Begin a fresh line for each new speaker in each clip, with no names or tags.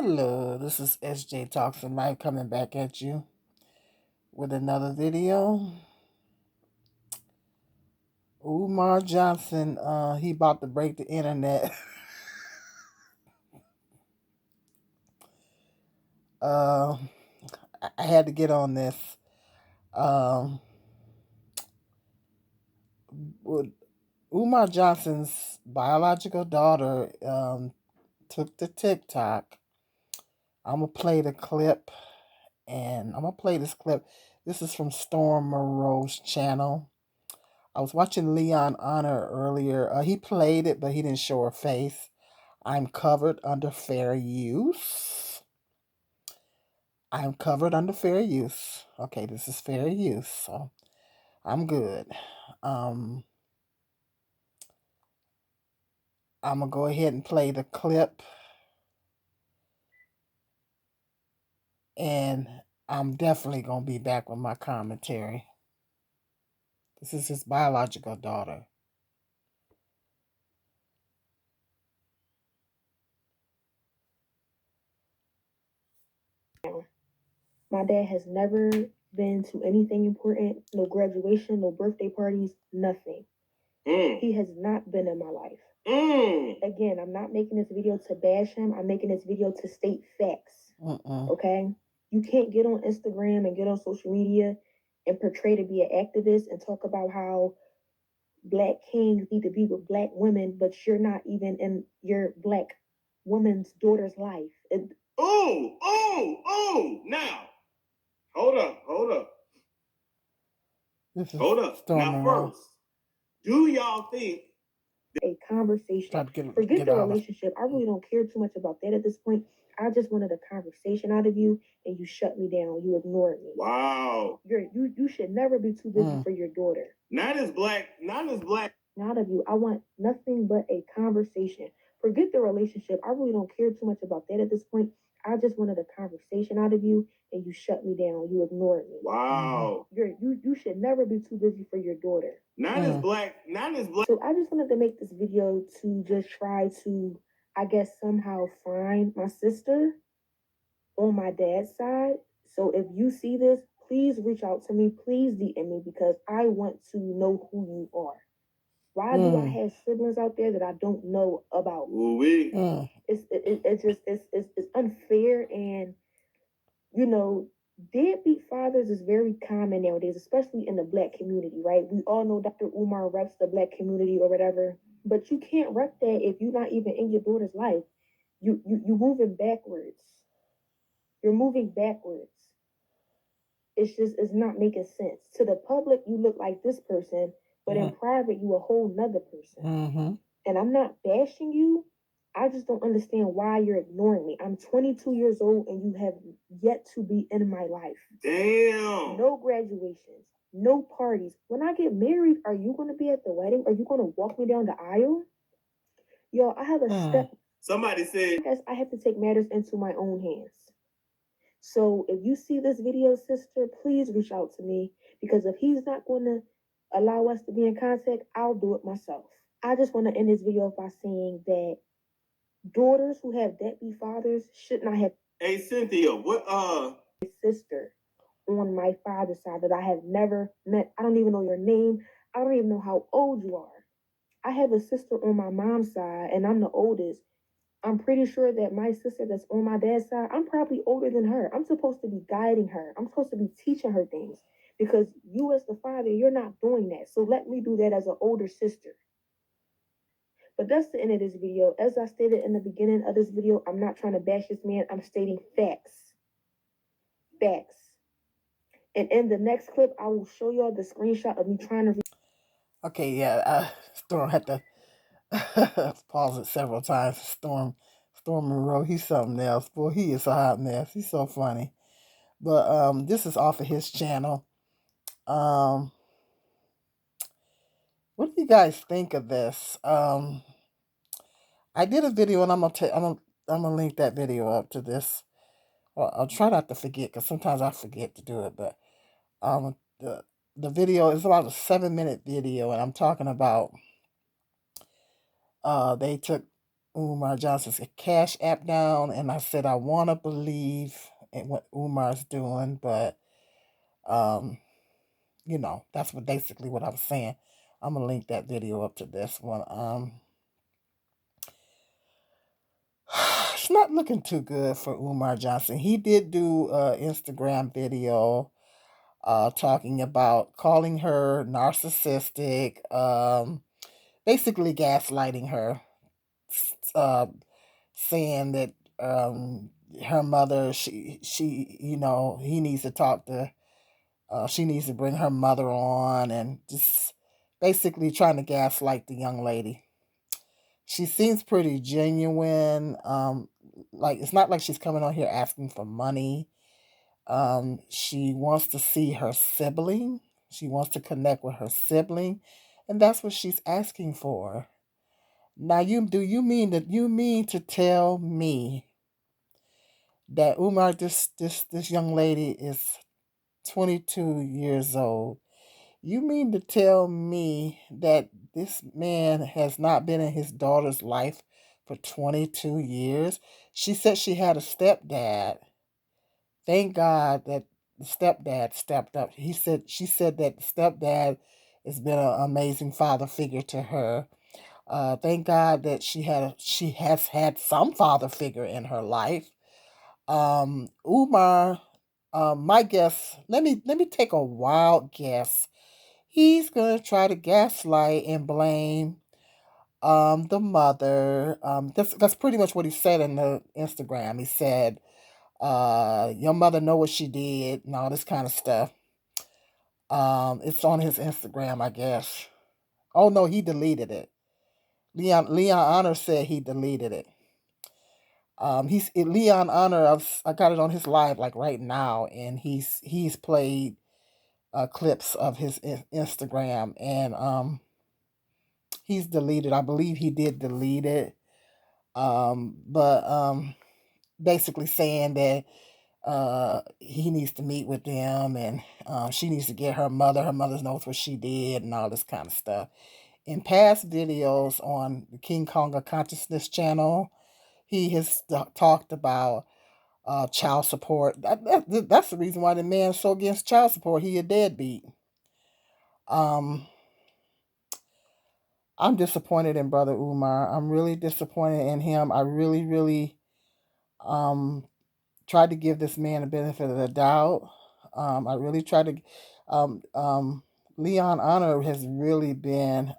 Hello, this is SJ Talks and Mike coming back at you with another video. Umar Johnson, he about to break the internet. uh, I had to get on this. With Umar Johnson's biological daughter took to TikTok. I'm going to play the clip, and I'm going to play this clip. This is from Storm Moreau's channel. I was watching Leon Honor earlier. He played it, but he didn't show her face. I'm covered under fair use. I'm covered under fair use. Okay, this is fair use, so I'm good. I'm going to go ahead and play the clip. And I'm definitely going to be back with my commentary. This is his biological daughter.
My dad has never been to anything important, no graduation, no birthday parties, nothing. He has not been in my life. Again, I'm not making this video to bash him. I'm making this video to state facts. Okay? You can't get on Instagram and get on social media and portray to be an activist and talk about how black kings need to be with black women, but you're not even in your black woman's daughter's life.
Now, hold up. Hold up. Now, first, do y'all think
a conversation? Forget the relationship. I really don't care too much about that at this point. I just wanted a conversation out of you, and you shut me down. You ignored me.
Wow.
You should never be too busy for your daughter.
Not as black.
Not of you. I want nothing but a conversation. Forget the relationship. I really don't care too much about that at this point. I just wanted a conversation out of you, and you shut me down. You ignored me.
Wow.
You should never be too busy for your daughter.
Not as black.
So I just wanted to make this video to just try to, I guess, somehow find my sister on my dad's side. So if you see this, please reach out to me. Please DM me, because I want to know who you are. Why do I have siblings out there that I don't know about? It's unfair, and deadbeat fathers is very common nowadays, especially in the black community, right? We all know Dr. Umar reps the black community or whatever, but you can't rep that if you're not even in your daughter's life. You're moving backwards. You're moving backwards. It's not making sense. To the public, you look like this person, but in private, you a whole nother person. And I'm not bashing you. I just don't understand why you're ignoring me. I'm 22 years old and you have yet to be in my life.
Damn.
No graduations, no parties. When I get married, are you going to be at the wedding? Are you going to walk me down the aisle? Yo, I have a step.
Somebody said,
I guess I have to take matters into my own hands. So if you see this video, sister, please reach out to me, because if he's not going to allow us to be in contact, I'll do it myself. I just want to end this video by saying that daughters who have deadbeat fathers should not have.
Hey, Cynthia, what,
a sister on my father's side that I have never met. I don't even know your name. I don't even know how old you are. I have a sister on my mom's side, and I'm the oldest. I'm pretty sure that my sister that's on my dad's side, I'm probably older than her. I'm supposed to be guiding her. I'm supposed to be teaching her things, because you as the father, you're not doing that. So let me do that as an older sister. But that's the end of this video. As I stated in the beginning of this video, I'm not trying to bash this man. I'm stating facts. Facts. And in the next clip, I will show y'all the screenshot of me trying to.
Okay, yeah. Storm had to pause it several times. Storm Monroe, he's something else. Boy, he is a hot mess. He's so funny. But this is off of his channel. What do you guys think of this? I did a video, and I'm gonna link that video up to this. Well, I'll try not to forget, because sometimes I forget to do it. But the video is about a 7-minute video, and I'm talking about they took Umar Johnson's Cash App down, and I said I want to believe in what Umar's doing, but um, that's basically what I was saying. I'm gonna link that video up to this one. It's not looking too good for Umar Johnson. He did do an Instagram video talking about calling her narcissistic, basically gaslighting her, uh, saying that her mother, he needs to talk to, she needs to bring her mother on, and just basically trying to gaslight the young lady. She seems pretty genuine. Like, it's not like she's coming on here asking for money. She wants to see her sibling. She wants to connect with her sibling, and that's what she's asking for. Now, you mean to tell me that Umar, this young lady is 22 years old? You mean to tell me that this man has not been in his daughter's life for 22 years? She said she had a stepdad. Thank God that the stepdad stepped up. She said that the stepdad has been an amazing father figure to her. Thank God that she has had some father figure in her life. Umar, my guess. Let me take a wild guess. He's gonna try to gaslight and blame the mother. That's pretty much what he said in the Instagram. He said, your mother know what she did and all this kind of stuff. It's on his Instagram, I guess. Oh no, he deleted it. Leon Honor said he deleted it. Leon Honor. I got it on his live like right now, and he's played clips of his Instagram, and he's deleted. I believe he did delete it. But basically saying that he needs to meet with them, and she needs to get her mother. Her mother knows what she did and all this kind of stuff. In past videos on the King Konga Consciousness channel, he has talked about child support. That's the reason why the man's so against child support. He a deadbeat. Um, I'm disappointed in Brother Umar. I'm really disappointed in him. I really, really um, tried to give this man the benefit of the doubt. I really tried to. Um, um, Leon Honor has really been.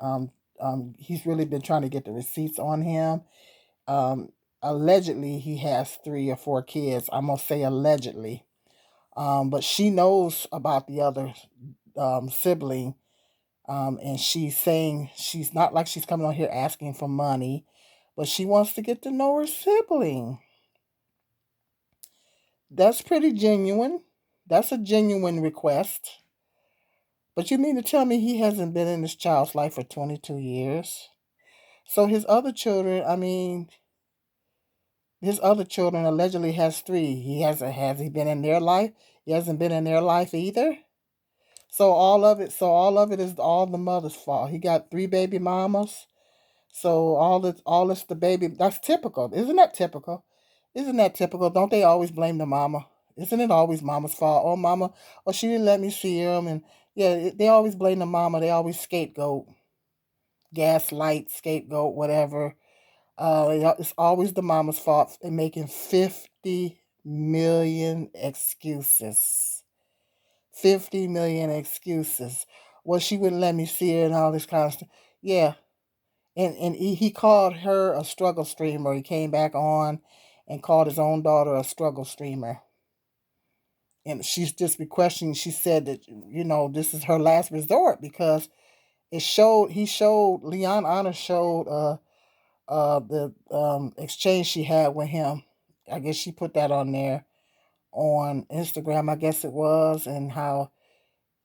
He's really been trying to get the receipts on him. Um, Allegedly, he has 3 or 4 kids. I'm gonna say allegedly. But she knows about the other sibling, and she's saying she's not like she's coming on here asking for money, but she wants to get to know her sibling. That's pretty genuine. That's a genuine request. But you mean to tell me he hasn't been in this child's life for 22 years? So his other children allegedly has 3. Has he been in their life? He hasn't been in their life either. So all of it is all the mother's fault. He got 3 baby mamas. So all this the baby. That's typical. Isn't that typical? Isn't that typical? Don't they always blame the mama? Isn't it always mama's fault? Oh, mama, oh, she didn't let me see him. And yeah, they always blame the mama. They always scapegoat, gaslight, scapegoat, whatever. It's always the mama's fault. They're making 50 million excuses. 50 million excuses. Well, she wouldn't let me see her and all this kind of stuff. Yeah. And he called her a struggle streamer. He came back on and called his own daughter a struggle streamer. And she's just questioning. She said that, this is her last resort because Leon Honor showed the exchange she had with him. I guess she put that on there on Instagram, I guess it was, and how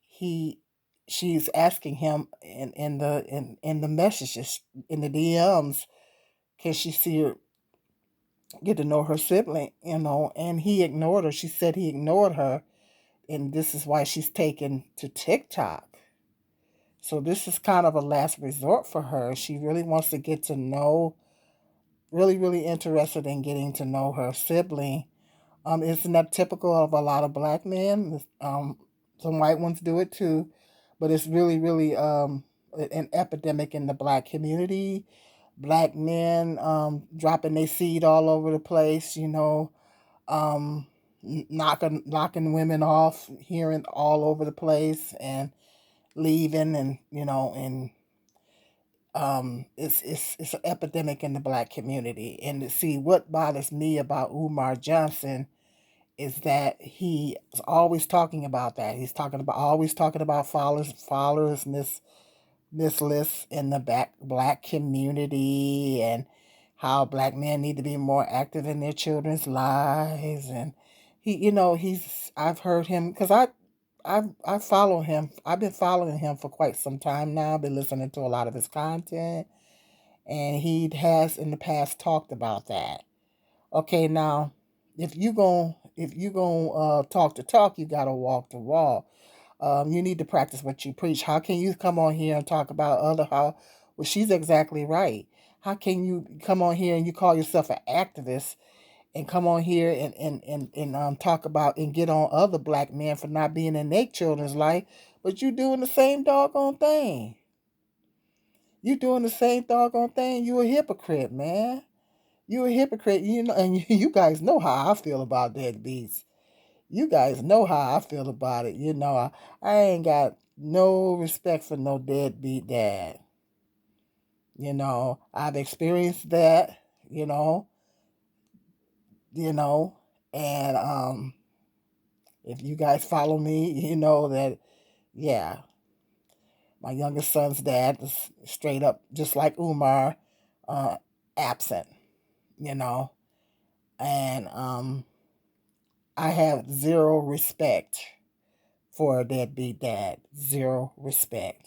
he she's asking him in the messages, in the DMs, can she see her, get to know her sibling, and he ignored her. She said he ignored her, and this is why she's taken to TikTok. So this is kind of a last resort for her. She really wants to get to know really, really interested in getting to know her sibling. It's not typical of a lot of black men. Some white ones do it too, but it's really, really an epidemic in the black community. Black men dropping their seed all over the place, um, knocking women off, hearing all over the place, and leaving, and it's an epidemic in the black community. And to see what bothers me about Umar Johnson is that he is always talking about that. He's always talking about followers, this list in the black community, and how black men need to be more active in their children's lives. And I've heard him because I follow him. I've been following him for quite some time now. I've been listening to a lot of his content, and he has in the past talked about that. Okay, now if you gon' talk the talk, you gotta walk the walk. You need to practice what you preach. How can you come on here and talk about how? Well, she's exactly right. How can you come on here and you call yourself an activist and come on here and talk about and get on other black men for not being in their children's life, but you doing the same doggone thing. You doing the same doggone thing. You a hypocrite, man. You a hypocrite. And you guys know how I feel about deadbeats. You guys know how I feel about it. I ain't got no respect for no deadbeat dad. I've experienced that, you know, you know, and if you guys follow me, you know that, yeah, my youngest son's dad is straight up, just like Umar, uh, absent, you know, and I have zero respect for a deadbeat dad. Zero respect.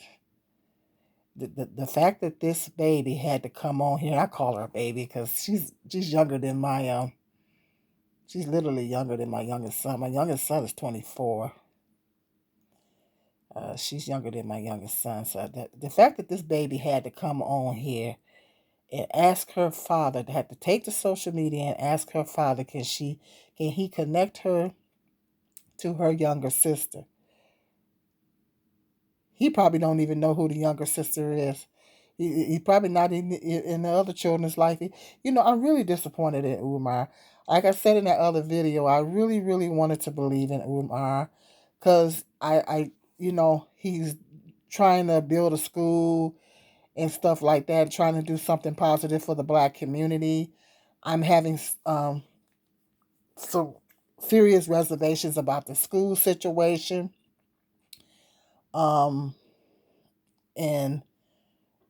The fact that this baby had to come on here, I call her a baby because she's younger than she's literally younger than my youngest son. My youngest son is 24. She's younger than my youngest son. So the fact that this baby had to come on here and ask her father, had to take to social media and ask her father, can he connect her to her younger sister? He probably don't even know who the younger sister is. He probably not in the other children's life. I'm really disappointed in Umar. Like I said in that other video, I really, really wanted to believe in Umar because he's trying to build a school and stuff like that, trying to do something positive for the black community. I'm having some serious reservations about the school situation. And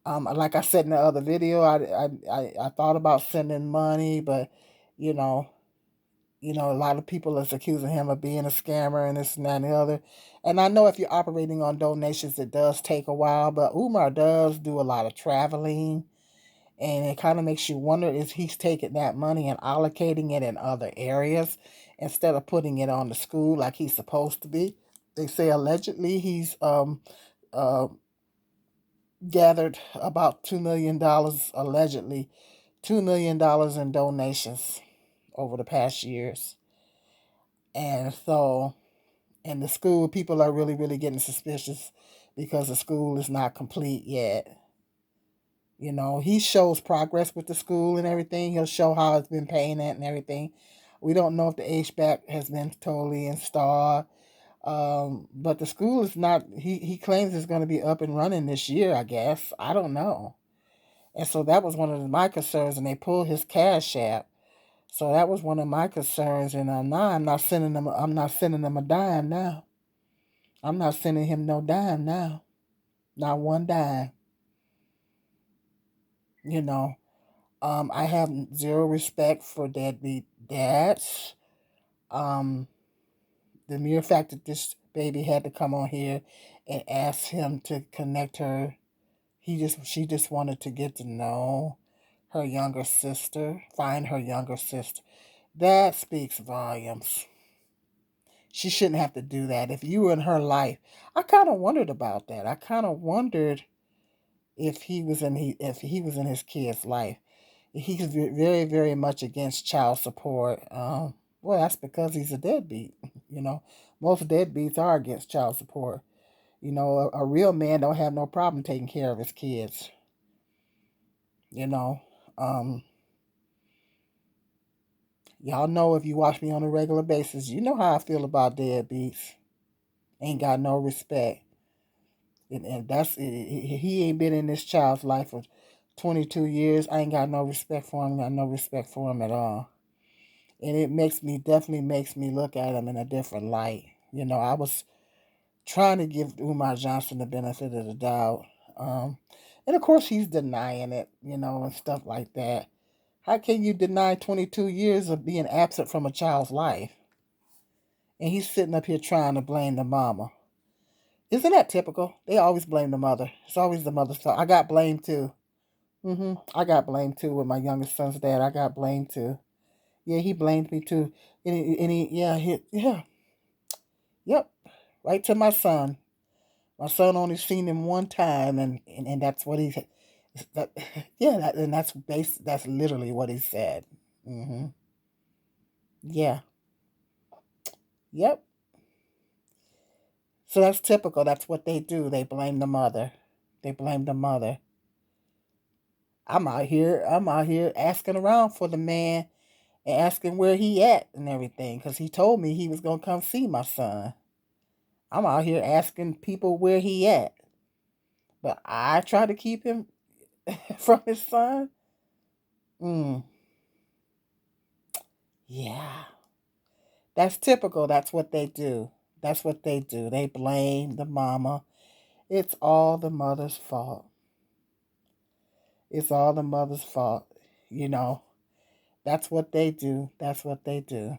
like I said in the other video, I thought about sending money, but you know, a lot of people is accusing him of being a scammer and this and that and the other. And I know if you're operating on donations, it does take a while, but Umar does do a lot of traveling, and it kind of makes you wonder if he's taking that money and allocating it in other areas instead of putting it on the school like he's supposed to be. They say allegedly he's uh, gathered about $2 million, allegedly $2 million in donations over the past years. And so, and the school people are really, really getting suspicious because the school is not complete yet. He shows progress with the school and everything. He'll show how it's been paying it and everything. We don't know if the HVAC has been totally installed. But the school is not, he claims it's going to be up and running this year, I guess. I don't know. And so that was one of my concerns, and they pulled his cash app. So that was one of my concerns, and now I'm not sending them. I'm not sending them a dime now. I'm not sending him no dime now, not one dime. You know, I have zero respect for deadbeat dads. Um, the mere fact that this baby had to come on here and ask him to connect her, she just wanted to get to know her younger sister, find her younger sister. That speaks volumes. She shouldn't have to do that. If you were in her life, I kind of wondered about that. I kind of wondered if he was in his kid's life. He's very, very much against child support. Well, that's because he's a deadbeat. You know, most deadbeats are against child support. You know, a real man don't have no problem taking care of his kids. You know, um, y'all know if you watch me on a regular basis, you know how I feel about deadbeats. Ain't got no respect, and that's he ain't been in this child's life for 22 years. I ain't got no respect for him. Got no respect for him at all. And it definitely makes me look at him in a different light. You know, I was trying to give Umar Johnson the benefit of the doubt. Um, and of course, he's denying it, you know, and stuff like that. How can you deny 22 years of being absent from a child's life? And he's sitting up here trying to blame the mama. Isn't that typical? They always blame the mother. It's always the mother's fault. I got blamed too. I got blamed too with my youngest son's dad. I got blamed too. Yeah, he blamed me too. Yeah, yep, right to my son. My son only seen him one time, and that's what he, that, yeah, and that's literally what he said. hmm Yeah, yep. So that's typical. That's what they do. They blame the mother. They blame the mother. I'm out here asking around for the man and asking where he at and everything, because he told me he was gonna come see my son. I'm out here asking people where he at, but I try to keep him from his son. Mm, yeah, that's typical. That's what they do. That's what they do. They blame the mama. It's all the mother's fault. It's all the mother's fault. You know, that's what they do. That's what they do.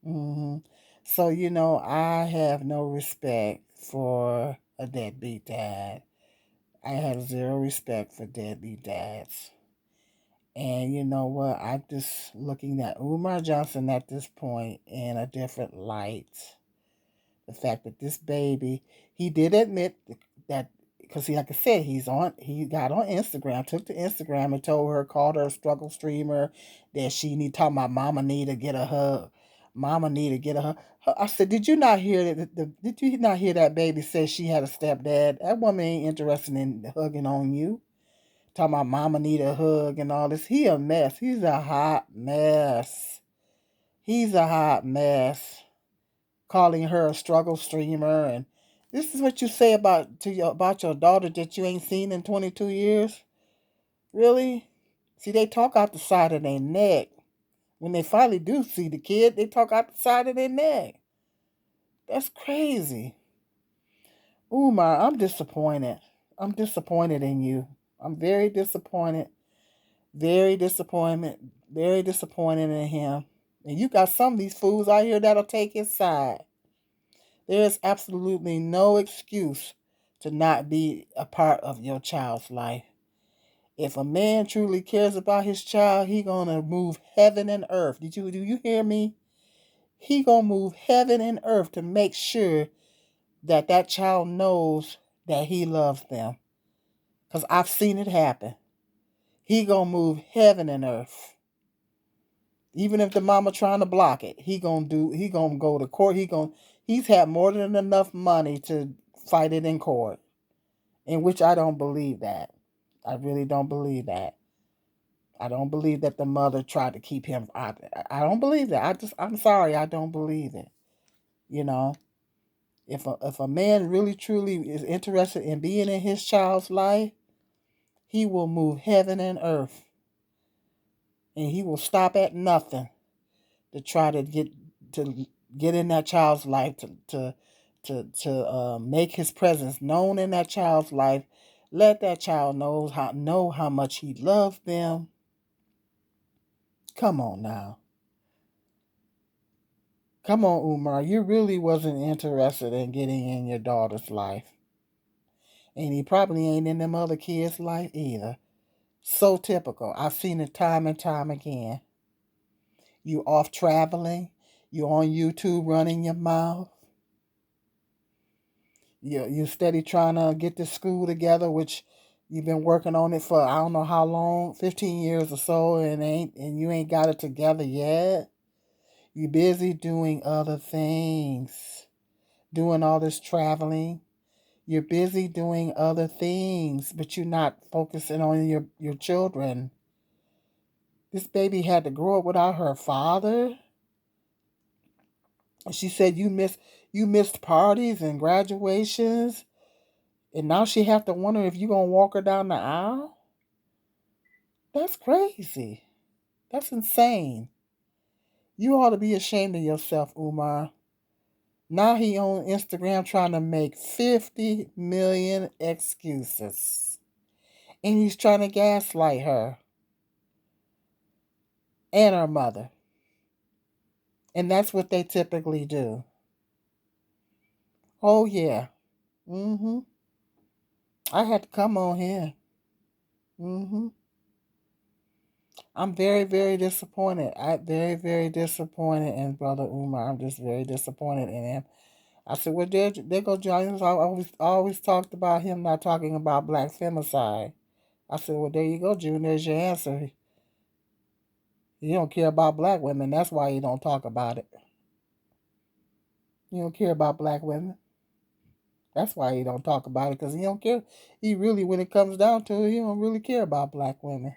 hmm So, you know, I have no respect for a deadbeat dad. I have zero respect for deadbeat dads. And you know what? I'm just looking at Umar Johnson at this point in a different light. The fact that this baby, he did admit that, because like I said, he got on Instagram, took to Instagram and told her, called her a struggle streamer, that she need, talking about mama need to get a hug. Mama need to get a hug. I said, did you not hear did you not hear that baby say she had a stepdad? That woman ain't interested in hugging on you. Talking about mama need a hug and all this. He a mess. He's a hot mess. He's a hot mess. Calling her a struggle streamer, and this is what you say about your daughter that you ain't seen in 22 years? Really? See, they talk out the side of their neck. When they finally do see the kid, they talk out the side of their neck. That's crazy. Umar, I'm disappointed. I'm disappointed in you. I'm very disappointed. Very disappointment. Very disappointed in him. And you got some of these fools out here that'll take his side. There is absolutely no excuse to not be a part of your child's life. If a man truly cares about his child, he gonna move heaven and earth. Do you hear me? He gonna move heaven and earth to make sure that that child knows that he loves them. Cause I've seen it happen. He gonna move heaven and earth. Even if the mama trying to block it, he gonna go to court. He's had more than enough money to fight it in court. In which I don't believe that. I really don't believe that. I don't believe that the mother tried to keep him out. I don't believe that. I'm sorry, I don't believe it. You know, if a man really truly is interested in being in his child's life, he will move heaven and earth, and he will stop at nothing to try to get in that child's life, to make his presence known in that child's life. Let that child know how much he loves them. Come on now. Come on, Umar. You really wasn't interested in getting in your daughter's life. And he probably ain't in them other kids' life either. So typical. I've seen it time and time again. You off traveling. You on YouTube running your mouth. You steady trying to get the school together, which You've been working on it for I don't know how long, 15 years or so, and you ain't got it together yet. You busy doing other things, doing all this traveling. You're busy doing other things, but you're not focusing on your children. This baby had to grow up without her father. She said you missed parties and graduations, and now she have to wonder if you gonna walk her down the aisle. That's crazy. That's insane. You ought to be ashamed of yourself, Umar. Now he on Instagram trying to make 50 million excuses. And he's trying to gaslight her and her mother. And that's what they typically do. Oh yeah. Mm-hmm. I had to come on here. Mm-hmm. I'm very, very disappointed. Very disappointed in Brother Umar. I'm just very disappointed in him. I said, well, there go Johnny. I always talked about him not talking about black femicide. I said, well, there you go, June. There's your answer. You don't care about black women. That's why you don't talk about it. You don't care about black women. That's why he don't talk about it, because he don't care. He really, when it comes down to it, he don't really care about black women.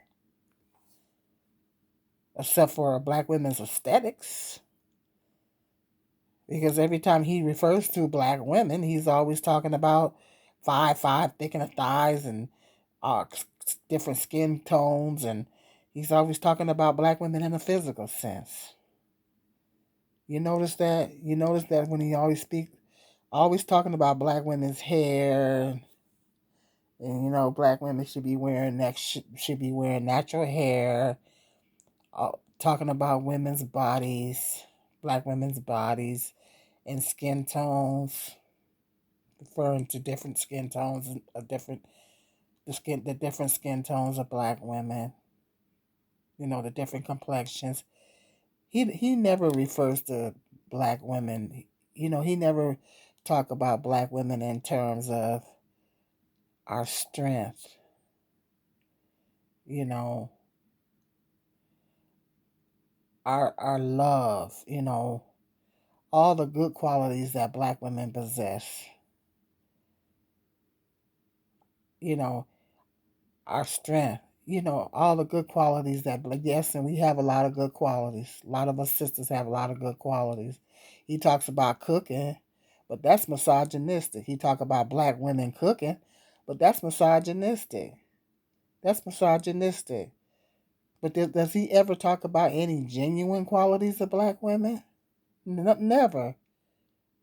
Except for black women's aesthetics. Because every time he refers to black women, he's always talking about 5'5", thick in the thighs, and uh, different skin tones, and he's always talking about black women in a physical sense. You notice that? You notice that when he always talking about black women's hair, and black women should be wearing natural hair. Talking about women's bodies, black women's bodies, and skin tones, referring to different skin tones and the different skin tones of black women. The different complexions. He never refers to black women. He never talk about black women in terms of our strength. You know, our love. All the good qualities that black women possess. You know, our strength. All the good qualities that, yes, and we have a lot of good qualities. A lot of us sisters have a lot of good qualities. He talks about cooking, but that's misogynistic. He talk about black women cooking, but that's misogynistic. That's misogynistic. But does he ever talk about any genuine qualities of black women? Never.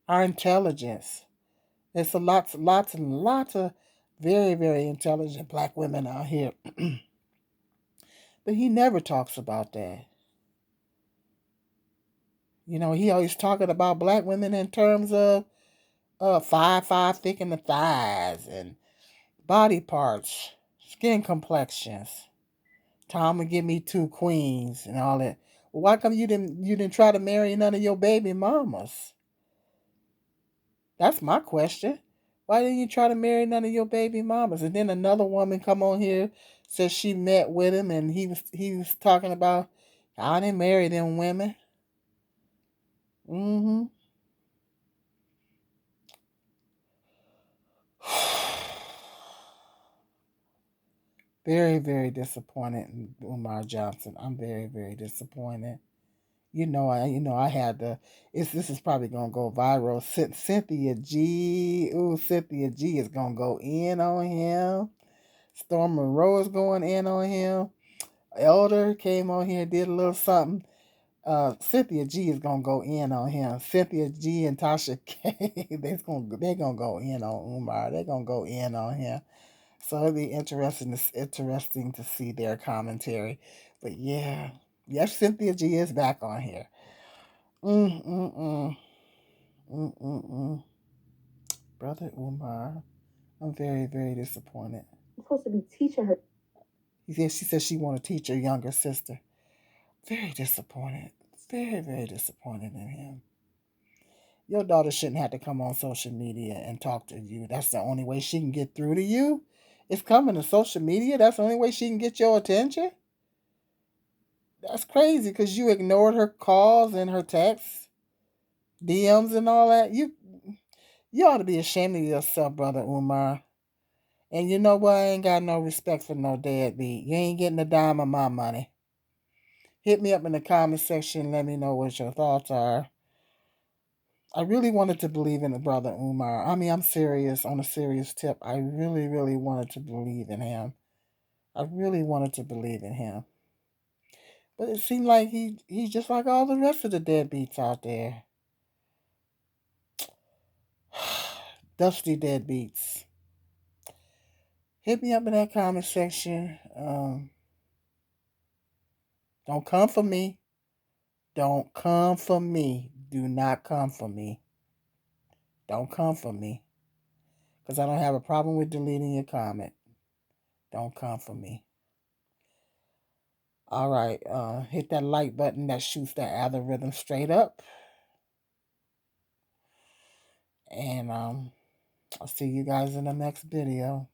Our intelligence. There's lots of very, very intelligent black women out here. But he never talks about that. He always talking about black women in terms of 5'5", thick in the thighs, and body parts, skin complexions. Tom would give me two queens and all that. Well, why come you didn't try to marry none of your baby mamas? That's my question. Why didn't you try to marry none of your baby mamas? And then another woman come on here, says she met with him, and he was talking about, I didn't marry them women. Mm-hmm. Very, very disappointed in Umar Johnson. I'm very, very disappointed. I had to. This is probably gonna go viral. Cynthia G. Ooh, Cynthia G is gonna go in on him. Storm Monroe is going in on him. Elder came on here, did a little something. Cynthia G is gonna go in on him. Cynthia G and Tasha K. They're gonna go in on Umar. They're gonna go in on him. So it'll be interesting to see their commentary. But yeah, yes, Cynthia G is back on here. Mm mm mm mm mm mm. Brother Umar, I'm very, very disappointed.
I'm supposed to be teaching her.
She said she want to teach her younger sister. Very disappointed. Very, very disappointed in him. Your daughter shouldn't have to come on social media and talk to you. That's the only way she can get through to you, It's coming to social media. That's the only way she can get your attention. That's crazy because you ignored her calls and her texts, DMs, and all that. You ought to be ashamed of yourself, brother Umar. And you know what? I ain't got no respect for no deadbeat. You ain't getting a dime of my money. Hit me up in the comment section and let me know what your thoughts are. I really wanted to believe in the brother Umar. I mean, I'm serious, on a serious tip. I really, really wanted to believe in him. I really wanted to believe in him. But it seemed like he's just like all the rest of the deadbeats out there. Dusty deadbeats. Hit me up in that comment section. Don't come for me. Don't come for me. Do not come for me. Don't come for me. Because I don't have a problem with deleting your comment. Don't come for me. All right. Hit that like button that shoots that algorithm straight up. And I'll see you guys in the next video.